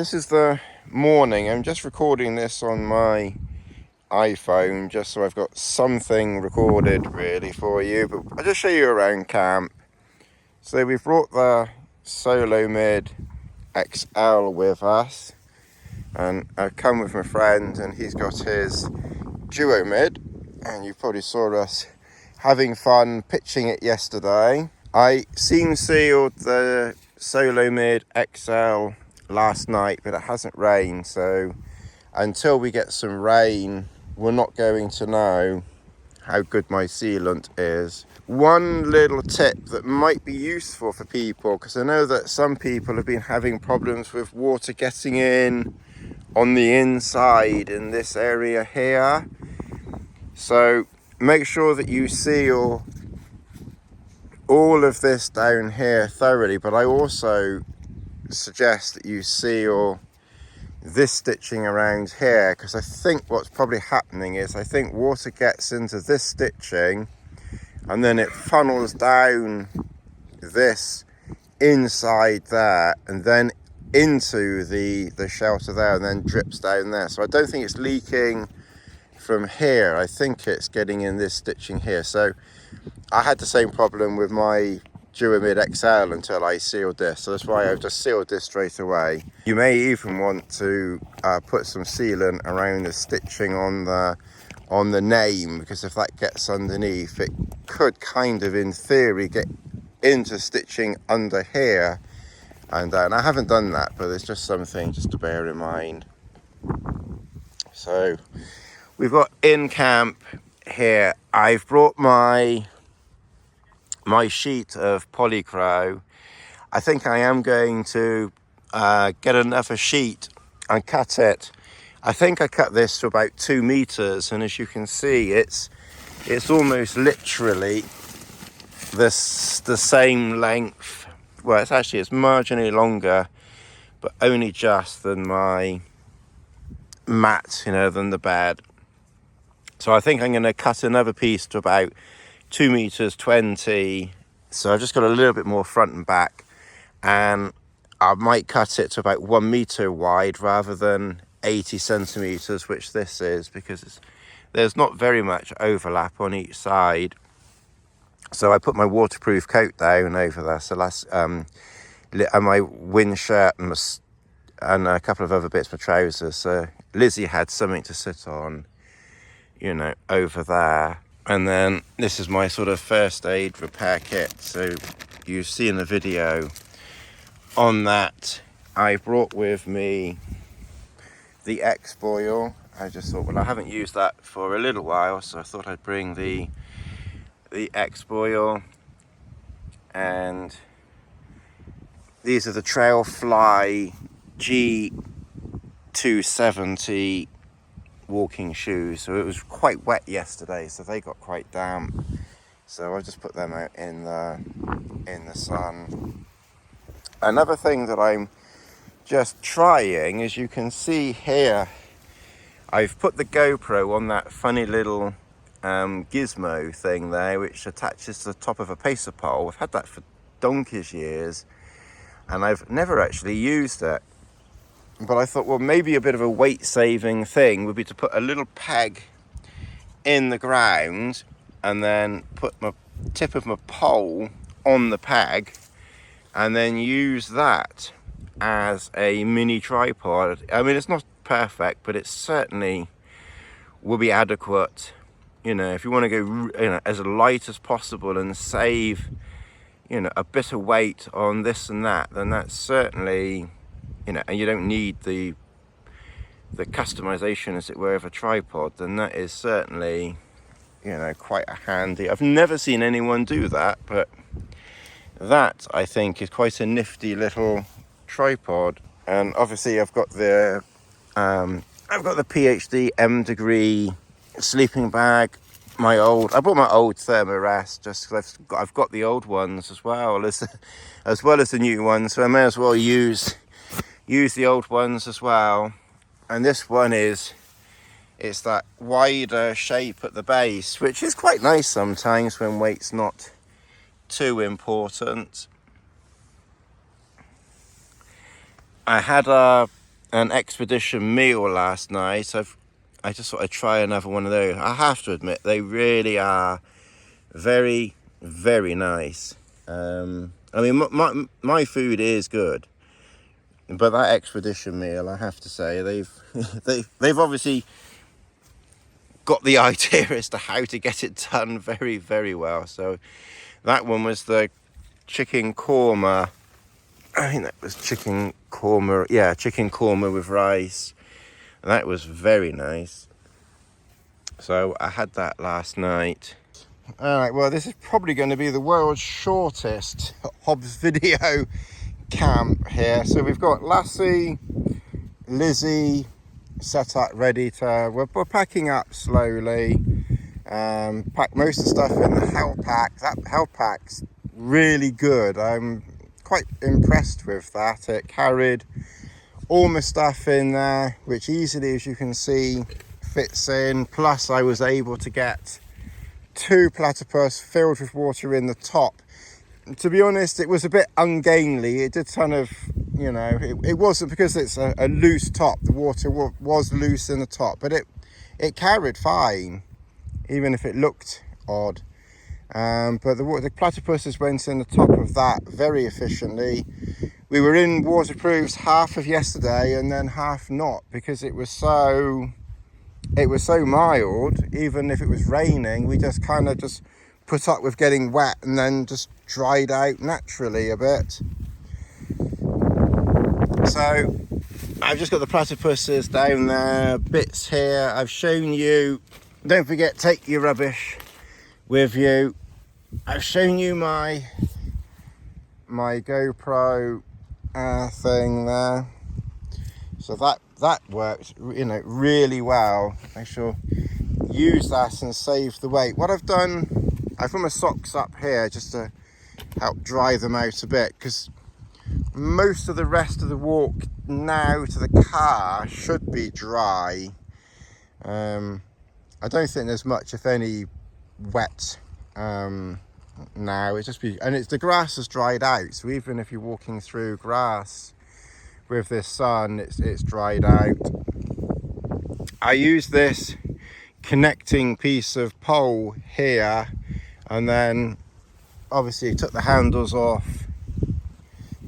this is the morning. I'm just recording this on my iPhone just so I've got something recorded really for you, but I'll just show you around camp. So we've brought the Solomid XL with us, and I've come with my friend and he's got his Duomid, and you probably saw us having fun pitching it yesterday. I seam sealed the Solomid XL last night, but it hasn't rained, so until we get some rain we're not going to know how good my sealant is. One little tip that might be useful for people, because I know that some people have been having problems with water getting in on the inside in this area here, so make sure that you seal all of this down here thoroughly, but I also suggest that you seal this stitching around here, because I think what's probably happening is I think water gets into this stitching and then it funnels down this inside there and then into the shelter there and then drips down there. So I don't think it's leaking from here, I think it's getting in this stitching here. So I had the same problem with my Duomid XL until I sealed this, so that's why I've just sealed this straight away. You may even want to put some sealant around the stitching on the name, because if that gets underneath it could kind of in theory get into stitching under here, and I haven't done that, but it's just something just to bear in mind. So we've got in camp here. I've brought my sheet of polycrow. I think I am going to get another sheet and cut it. I think I cut this to about 2 meters, and as you can see it's almost literally the same length. Well, it's marginally longer, but only just than my mat, than the bed. So I think I'm going to cut another piece to about 2 meters 20. So I've just got a little bit more front and back, and I might cut it to about 1 meter wide rather than 80 centimeters, which this is, because there's not very much overlap on each side. So I put my waterproof coat down over there, so and my wind shirt and a couple of other bits, my trousers. So Lizzie had something to sit on, over there. And then this is my sort of first aid repair kit. So you see in the video on that, I brought with me the X-Boil. I just thought, well, I haven't used that for a little while, so I thought I'd bring the X-Boil. And these are the Trailfly G270 walking shoes. So it was quite wet yesterday, so they got quite damp, so I just put them out in the sun. Another thing that I'm just trying, as you can see here, I've put the GoPro on that funny little gizmo thing there, which attaches to the top of a pacer pole. I've had that for donkey's years and I've never actually used it. But I thought, well, maybe a bit of a weight-saving thing would be to put a little peg in the ground and then put my tip of my pole on the peg and then use that as a mini tripod. I mean, it's not perfect, but it certainly will be adequate. If you want to go as light as possible and save, a bit of weight on this and that, then that's certainly... and you don't need the customization, as it were, of a tripod, then that is certainly, quite a handy. I've never seen anyone do that, but that, I think, is quite a nifty little tripod. And obviously I've got the PhD M degree sleeping bag. I bought my old Thermarest just because I've got the old ones as well as the new ones, so I may as well use the old ones as well. And this one it's that wider shape at the base, which is quite nice sometimes when weight's not too important. I had a an expedition meal last night. I just thought I'd try another one of those. I have to admit, they really are very, very nice. I mean, my food is good, but that expedition meal, I have to say, they've obviously got the idea as to how to get it done very, very well. So that one was the chicken korma. I think that was chicken korma. Yeah, chicken korma with rice. And that was very nice. So I had that last night. All right, well, this is probably going to be the world's shortest Hobbs video camp here. So we've got Lassie, Lizzie set up, ready to, we're packing up slowly. Pack most of the stuff in the hell pack. That hell pack's really good. I'm quite impressed with that. It carried all my stuff in there, which easily, as you can see, fits in. Plus I was able to get 2 platypus filled with water in the top. To be honest, it was a bit ungainly. It did kind of, you know, it wasn't, because it's a loose top, the water was loose in the top, but it carried fine, even if it looked odd. But the platypuses went in the top of that very efficiently. We were in waterproofs half of yesterday and then half not, because it was so mild. Even if it was raining, we just kind of just put up with getting wet and then just dried out naturally a bit. So I've just got the platypuses down there, bits here. I've shown you, don't forget, take your rubbish with you. I've shown you my GoPro thing there. So that worked, you know, really well. I shall use that and save the weight. What I've done, I've put my socks up here just to help dry them out a bit, because most of the rest of the walk now to the car should be dry. I don't think there's much, if any, wet now. It's just the grass has dried out, so even if you're walking through grass with this sun, it's dried out. I use this connecting piece of pole here, and then obviously took the handles off,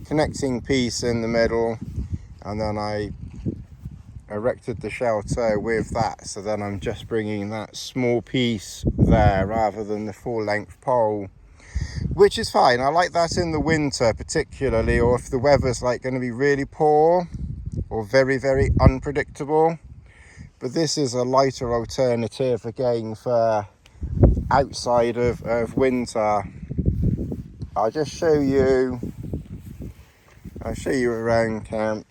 connecting piece in the middle, and then I erected the shelter with that. So then I'm just bringing that small piece there rather than the full length pole, which is fine. I like that in the winter particularly, or if the weather's like going to be really poor or very, very unpredictable. But this is a lighter alternative again for outside of winter. I'll show you around camp.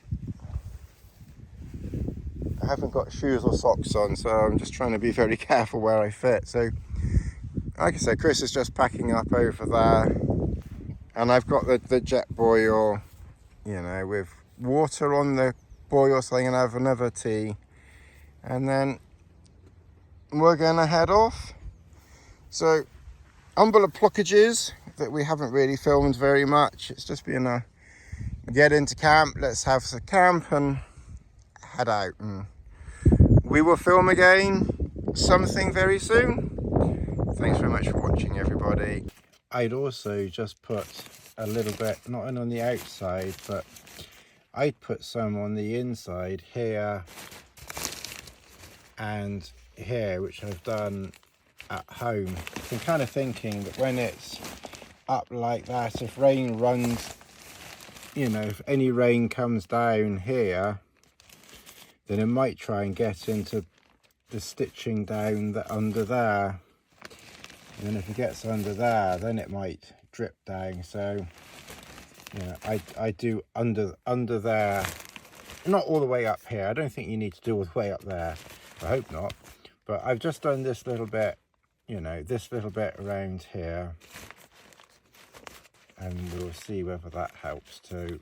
I haven't got shoes or socks on, so I'm just trying to be very careful where I fit. So like I said, Chris is just packing up over there, and I've got the jet boil, you know, with water on the boil, so I can have another tea, and then we're gonna head off. So umbrella blockages that we haven't really filmed very much. It's just been a get into camp, let's have some camp and head out, and we will film again something very soon. Thanks very much for watching, everybody. I'd also just put a little bit, not on the outside, but I'd put some on the inside here and here, which I've done at home. I'm kind of thinking that when it's up like that, if rain runs, you know, if any rain comes down here, then it might try and get into the stitching down under there. And then if it gets under there, then it might drip down. So, you know, I do under there, not all the way up here. I don't think you need to do all the way up there. I hope not. But I've just done this little bit, you know, this little bit around here. And we'll see whether that helps too.